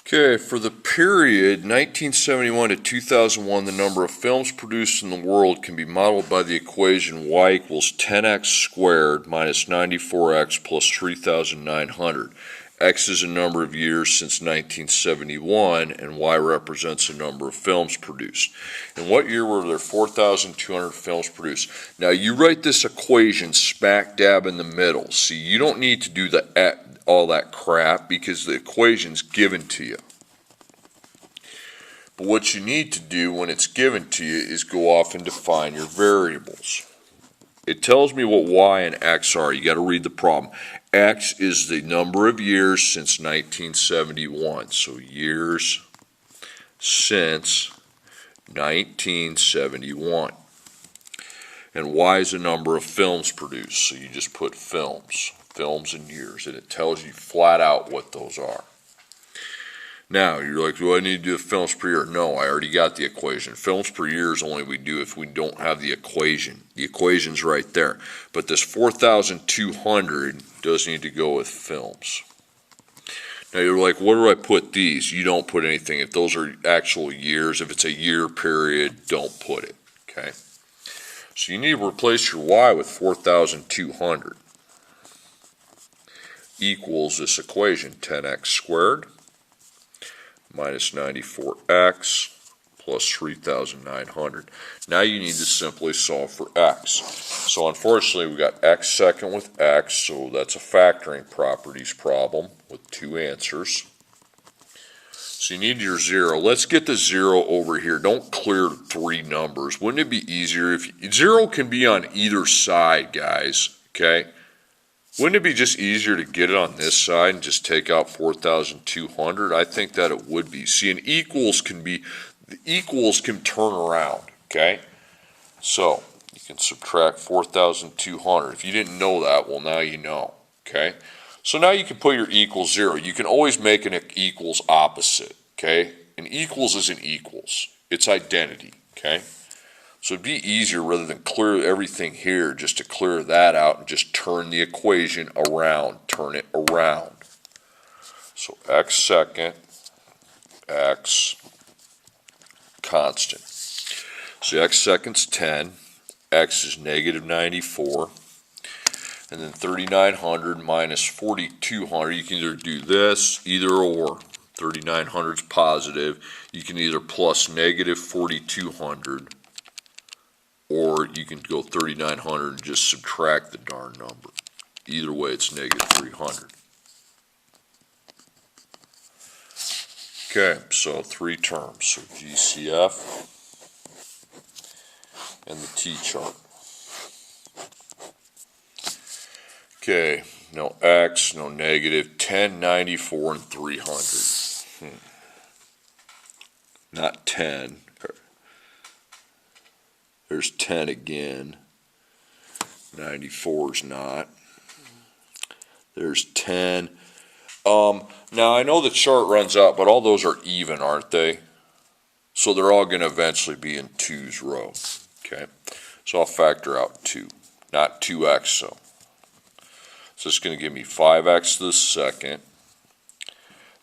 Okay, for the period 1971 to 2001, the number of films produced in the world can be modeled by the equation y equals 10x squared minus 94x plus 3,900. X is a number of years since 1971, and Y represents the number of films produced. In what year were there 4,200 films produced? Now, you write this equation smack dab in the middle. See, you don't need to do all that crap because the equation's given to you. But what you need to do when it's given to you is go off and define your variables. It tells me what Y and X are. You got to read the problem. X is the number of years since 1971. So years since 1971. And Y is the number of films produced. So you just put films in years, and it tells you flat out what those are. Now, you're like, do I need to do the films per year? No, I already got the equation. Films per year is only we do if we don't have the equation. The equation's right there. But this 4,200 does need to go with films. Now, you're like, where do I put these? You don't put anything. If those are actual years, if it's a year period, don't put it, okay? So you need to replace your Y with 4,200 equals this equation, 10x squared minus 94x plus 3,900. Now you need to simply solve for x. So unfortunately we got x second with x, so that's a factoring properties problem with two answers. So you need your zero. Let's get the zero over here. Don't clear three numbers. Wouldn't it be easier if zero can be on either side, guys, okay? Wouldn't it be just easier to get it on this side and just take out 4,200? I think that it would be. See, an equals can be, the equals can turn around, okay? So, you can subtract 4,200. If you didn't know that, well, now you know, okay? So now you can put your equals zero. You can always make an equals opposite, okay? An equals is an equals. It's identity, okay? So it'd be easier rather than clear everything here just to clear that out and just turn the equation around, turn it around. So x second, x constant. So x second's 10, x is negative 94, and then 3,900 minus 4,200, you can either do this, either or. 3,900 is positive. You can either plus negative 4,200, or you can go 3,900 and just subtract the darn number. Either way, it's negative 300. Okay, so three terms. So GCF and the T-chart. Okay, no X, no negative, 10, 94, and 300. Not 10. There's 10 again. 94 is not. There's 10. Now I know the chart runs out, but all those are even, aren't they? So they're all going to eventually be in 2's row. Okay, so I'll factor out 2, not 2x though. So it's going to give me 5x to the second.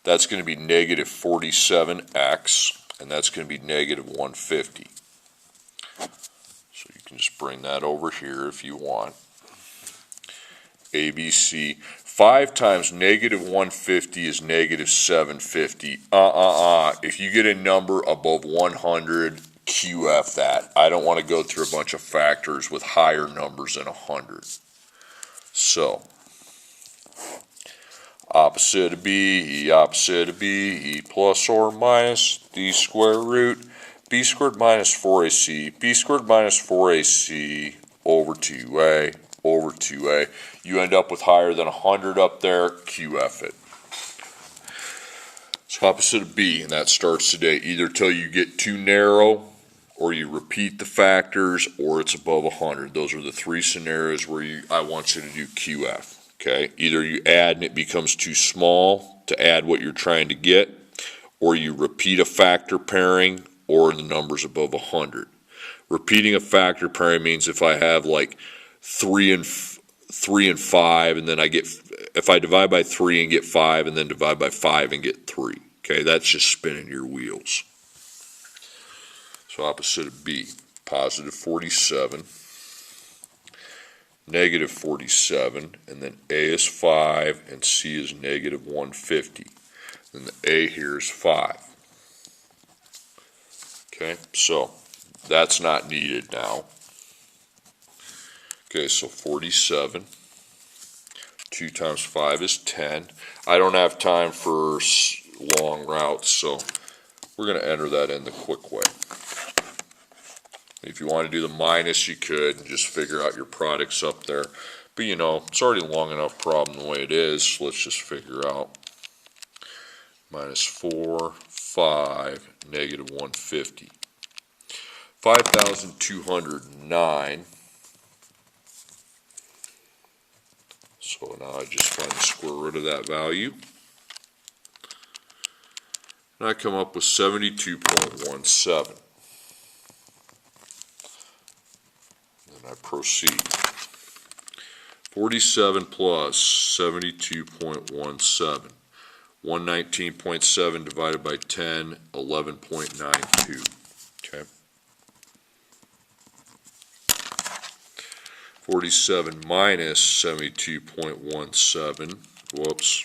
That's going to be negative 47x, and that's going to be negative 150. So you can just bring that over here if you want. ABC. 5 times negative 150 is negative 750. If you get a number above 100, QF that. I don't want to go through a bunch of factors with higher numbers than 100. So, opposite of B, plus or minus the square root, B squared minus 4AC, B squared minus 4AC over 2A, over 2A. You end up with higher than 100 up there, QF it. So opposite of B, and that starts today, either till you get too narrow, or you repeat the factors, or it's above 100. Those are the three scenarios where I want you to do QF. Okay, either you add and it becomes too small to add what you're trying to get, or you repeat a factor pairing, or the number's above 100. Repeating a factor pairing means if I have like 3 and 5, and then if I divide by 3 and get 5, and then divide by 5 and get 3. Okay, that's just spinning your wheels. So opposite of B, positive 47, negative 47, and then A is 5 and C is negative 150. Then the A here is 5. Okay, so that's not needed now. Okay, so 47, 2 times 5 is 10. I don't have time for long routes, so we're going to enter that in the quick way. If you want to do the minus, you could, and just figure out your products up there. But you know, it's already a long enough problem the way it is, so let's just figure out. Minus 4, 5, negative 150. 5,209. So now I just find the square root of that value. And I come up with 72.17. Then I proceed. 47 plus 72.17. 119.7 divided by 10, 11.92. Okay. 47 minus 72.17. Whoops.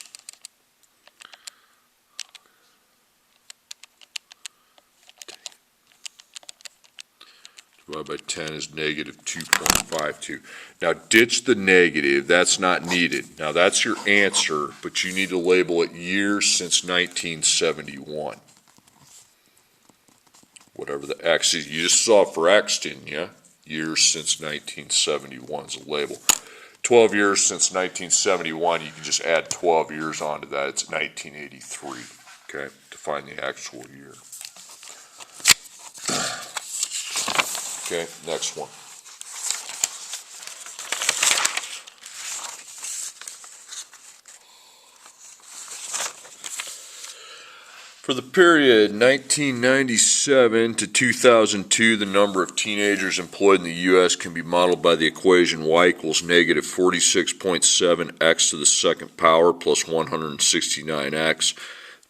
Divided by 10 is negative 2.52. Now ditch the negative, that's not needed. Now that's your answer, but you need to label it years since 1971. Whatever the X is, you just saw for X, didn't you? Years since 1971 is a label. 12 years since 1971, you can just add 12 years onto that. It's 1983, okay, to find the actual year. Okay, next one. For the period 1997 to 2002, the number of teenagers employed in the U.S. can be modeled by the equation y equals negative 46.7 x to the second power plus 169x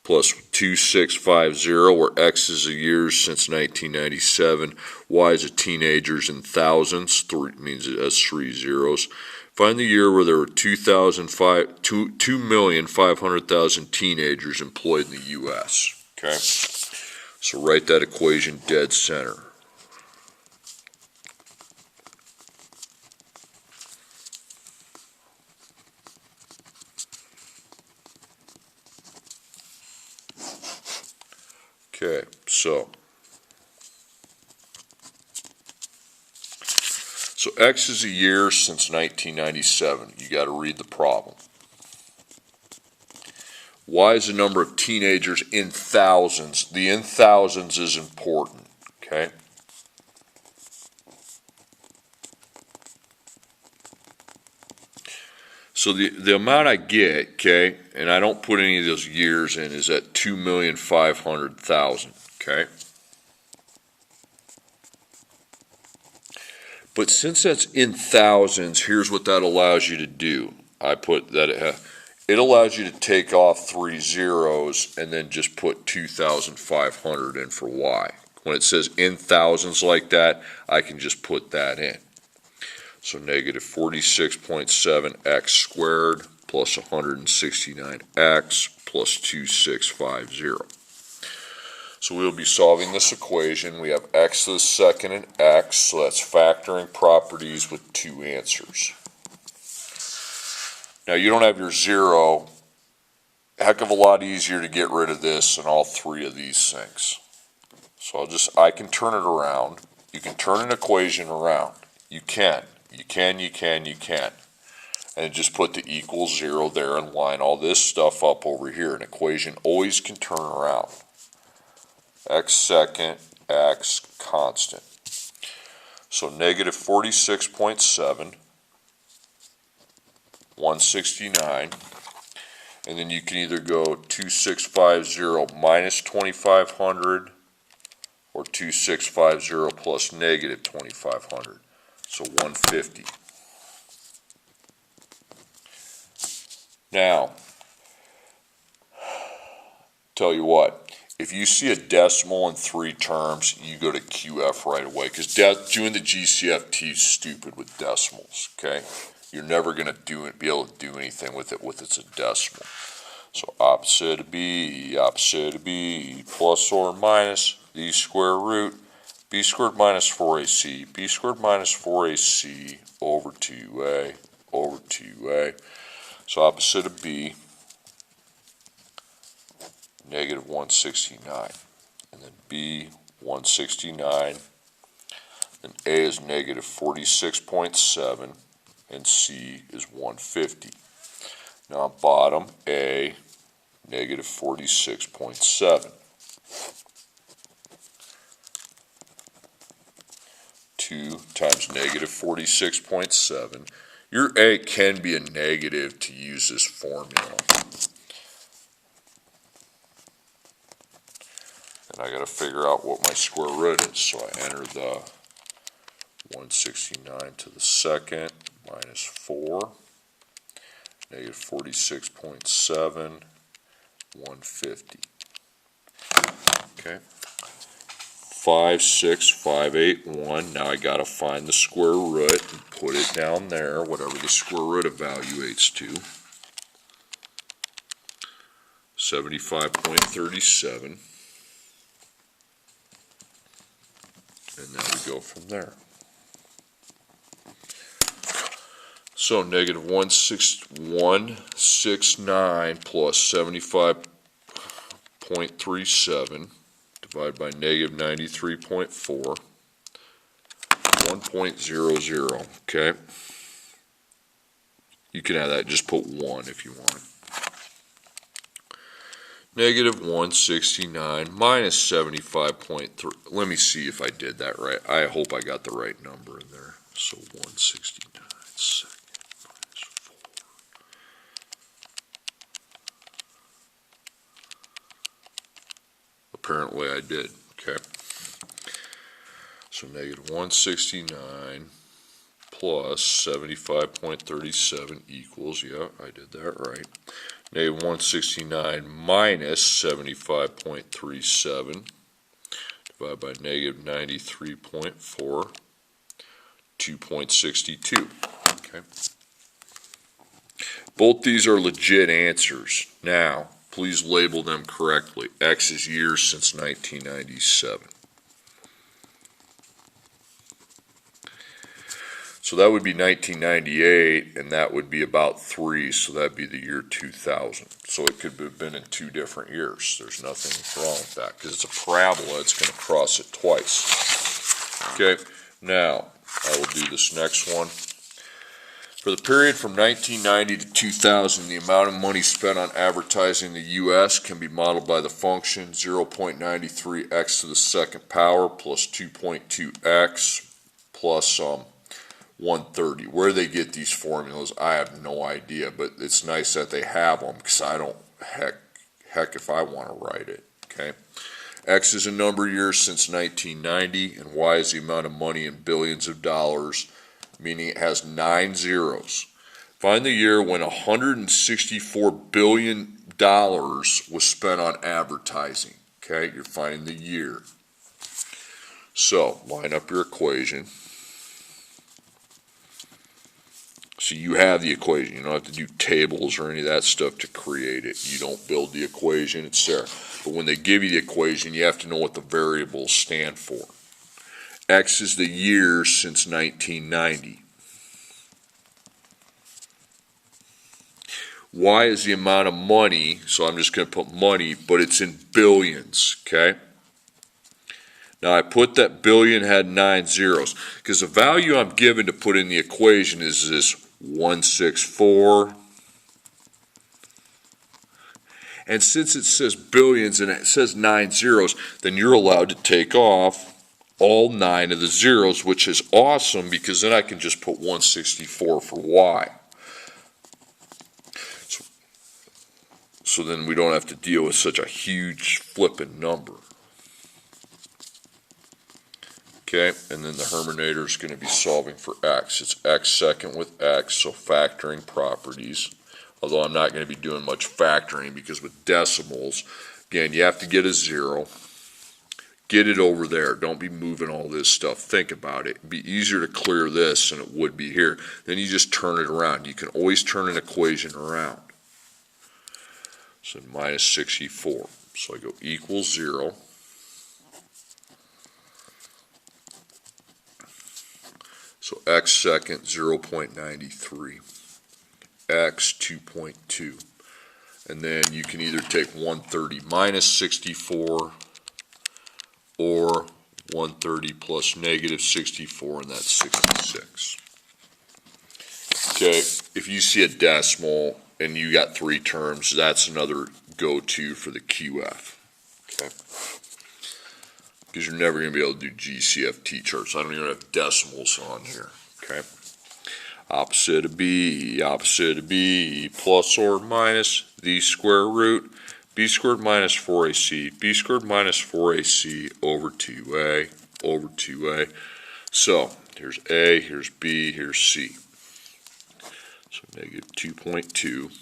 plus 2650, where x is the years since 1997, y is a teenagers in thousands, means it has 3 zeros. Find the year where there were 2,500,000 teenagers employed in the U.S. Okay, so write that equation dead center. Okay, so X is a year since 1997. You got to read the problem. Y is the number of teenagers in thousands. The in thousands is important, okay? So the amount I get, okay, and I don't put any of those years in, is at 2,500,000, okay? But since that's in thousands, here's what that allows you to do. I put that it allows you to take off 3 zeros and then just put 2,500 in for Y. When it says in thousands like that, I can just put that in. So negative 46.7x squared plus 169x plus 2650. So we'll be solving this equation. We have x to the second and x, so that's factoring properties with 2 answers. Now you don't have your 0. Heck of a lot easier to get rid of this than all 3 of these things. So I can turn it around. You can turn an equation around. You can. And just put the equals 0 there and line all this stuff up over here. An equation always can turn around. X second, x constant. So negative 46.7, 169, and then you can either go 2650 minus 2,500 or 2650 plus negative 2,500. So 150. Now, tell you what, if you see a decimal in 3 terms, you go to QF right away, because doing the GCFT is stupid with decimals, okay? You're never going to be able to do anything with it it's a decimal. So opposite of B, plus or minus the square root, B squared minus 4AC, B squared minus 4AC over 2A, over 2A. So opposite of B, negative 169. And then B, 169. Then A is negative 46.7. And C is 150. Now on bottom, A, negative 46.7. 2 times negative 46.7. Your A can be a negative to use this formula. And I got to figure out what my square root is. So I enter the 169 to the second minus 4, negative 46.7, 150. Okay. 5, 6, 5, 8, 1. Now I got to find the square root and put it down there, whatever the square root evaluates to. 75.37. And now we go from there. So negative 169 plus 75.37 divided by negative 93.4, 1.00, okay? You can have that, just put 1 if you want. Negative 169 minus 75.3, let me see if I did that right. I hope I got the right number in there. So 169 second minus 4. Apparently I did, okay. So negative 169 plus 75.37 equals, yeah, I did that right. Negative 169 minus 75.37 divided by negative 93.4, 2.62, okay. Both these are legit answers. Now, please label them correctly. X is years since 1997. So that would be 1998, and that would be about 3, so that would be the year 2000. So it could have been in 2 different years. There's nothing wrong with that, because it's a parabola, it's going to cross it twice. Okay, now I will do this next one. For the period from 1990 to 2000, the amount of money spent on advertising in the U.S. can be modeled by the function 0.93x to the second power plus 2.2x plus 130. Where they get these formulas, I have no idea, but it's nice that they have them, because I don't, heck if I want to write it, okay? X is a number of years since 1990, and Y is the amount of money in billions of dollars, meaning it has 9 zeros. Find the year when $164 billion was spent on advertising, okay? You're finding the year. So, line up your equation. So you have the equation. You don't have to do tables or any of that stuff to create it. You don't build the equation, it's there. But when they give you the equation, you have to know what the variables stand for. X is the years since 1990. Y is the amount of money, so I'm just going to put money, but it's in billions, okay? Now I put that billion had 9 zeros, because the value I'm given to put in the equation is this 164. And since it says billions and it says 9 zeros, then you're allowed to take off all 9 of the zeros, which is awesome, because then I can just put 164 for Y. So then we don't have to deal with such a huge flipping number. Okay, and then the Herminator is going to be solving for X. It's X second with X, so factoring properties. Although I'm not going to be doing much factoring, because with decimals, Again, you have to get a 0. Get it over there. Don't be moving all this stuff. Think about it. It'd be easier to clear this than it would be here. Then you just turn it around. You can always turn an equation around. So minus 64. So I go equals 0. So x second 0.93. X 2.2. And then you can either take 130 minus 64 or 130 plus negative 64, and that's 66. Okay, if you see a decimal and you got 3 terms, that's another go-to for the QF. Okay, because you're never going to be able to do GCFT charts. I don't even have decimals on here. Okay, opposite of b, plus or minus the square root. B squared minus 4AC, B squared minus 4AC over 2A, over 2A. So, here's A, here's B, here's C. So, negative 2.2,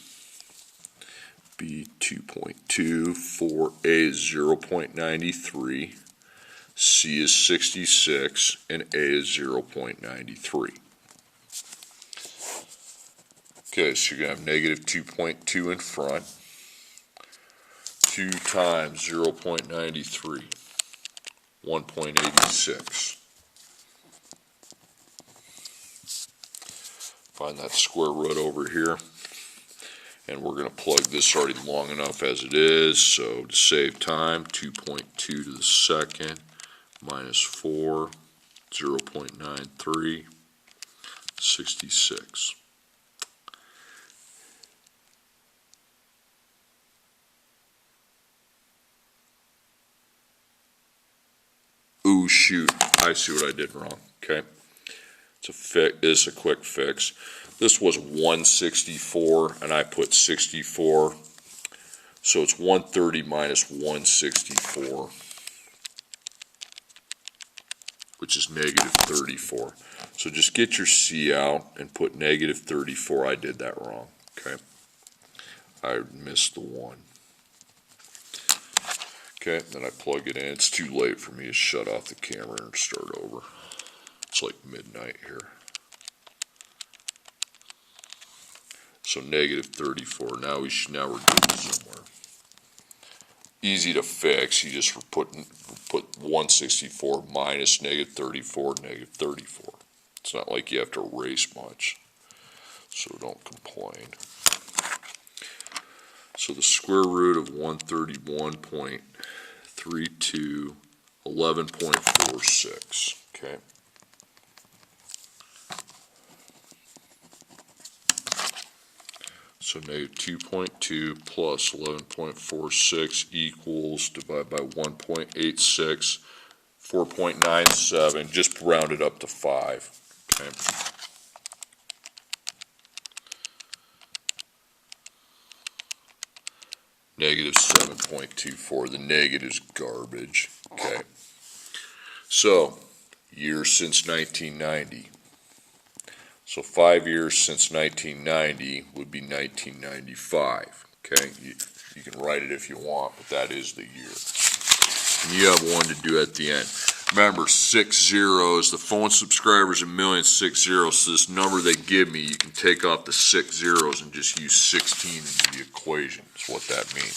B 2.2, 4A is 0.93, C is 66, and A is 0.93. Okay, so you're going to have negative 2.2 in front. 2 times 0.93, 1.86. Find that square root over here. And we're going to plug this already long enough as it is. So to save time, 2.2 to the second minus 4, 0.93, 66. Ooh, shoot, I see what I did wrong, okay? It's a quick fix. This was 164, and I put 64, so it's 130 minus 164, which is negative 34. So just get your C out and put negative 34. I did that wrong, okay? I missed the 1. Okay, then I plug it in. It's too late for me to shut off the camera and start over. It's like midnight here. So negative 34. Now we're good somewhere. Easy to fix. You just put 164 minus negative 34, negative 34. It's not like you have to erase much. So don't complain. So the square root of 131.32, 11.46, okay? So negative 2.2 plus 11.46 equals, divide by 1.86, 4.97, just round it up to 5, okay? Negative 7.24. The negative's garbage. Okay. So, years since 1990. So 5 years since 1990 would be 1995. Okay. You can write it if you want, but that is the year. And you have one to do at the end. Remember, 6 zeros. The phone subscribers a million, 6 zeros. So this number they give me, you can take off the 6 zeros and just use 16 into the equation. That's what that means.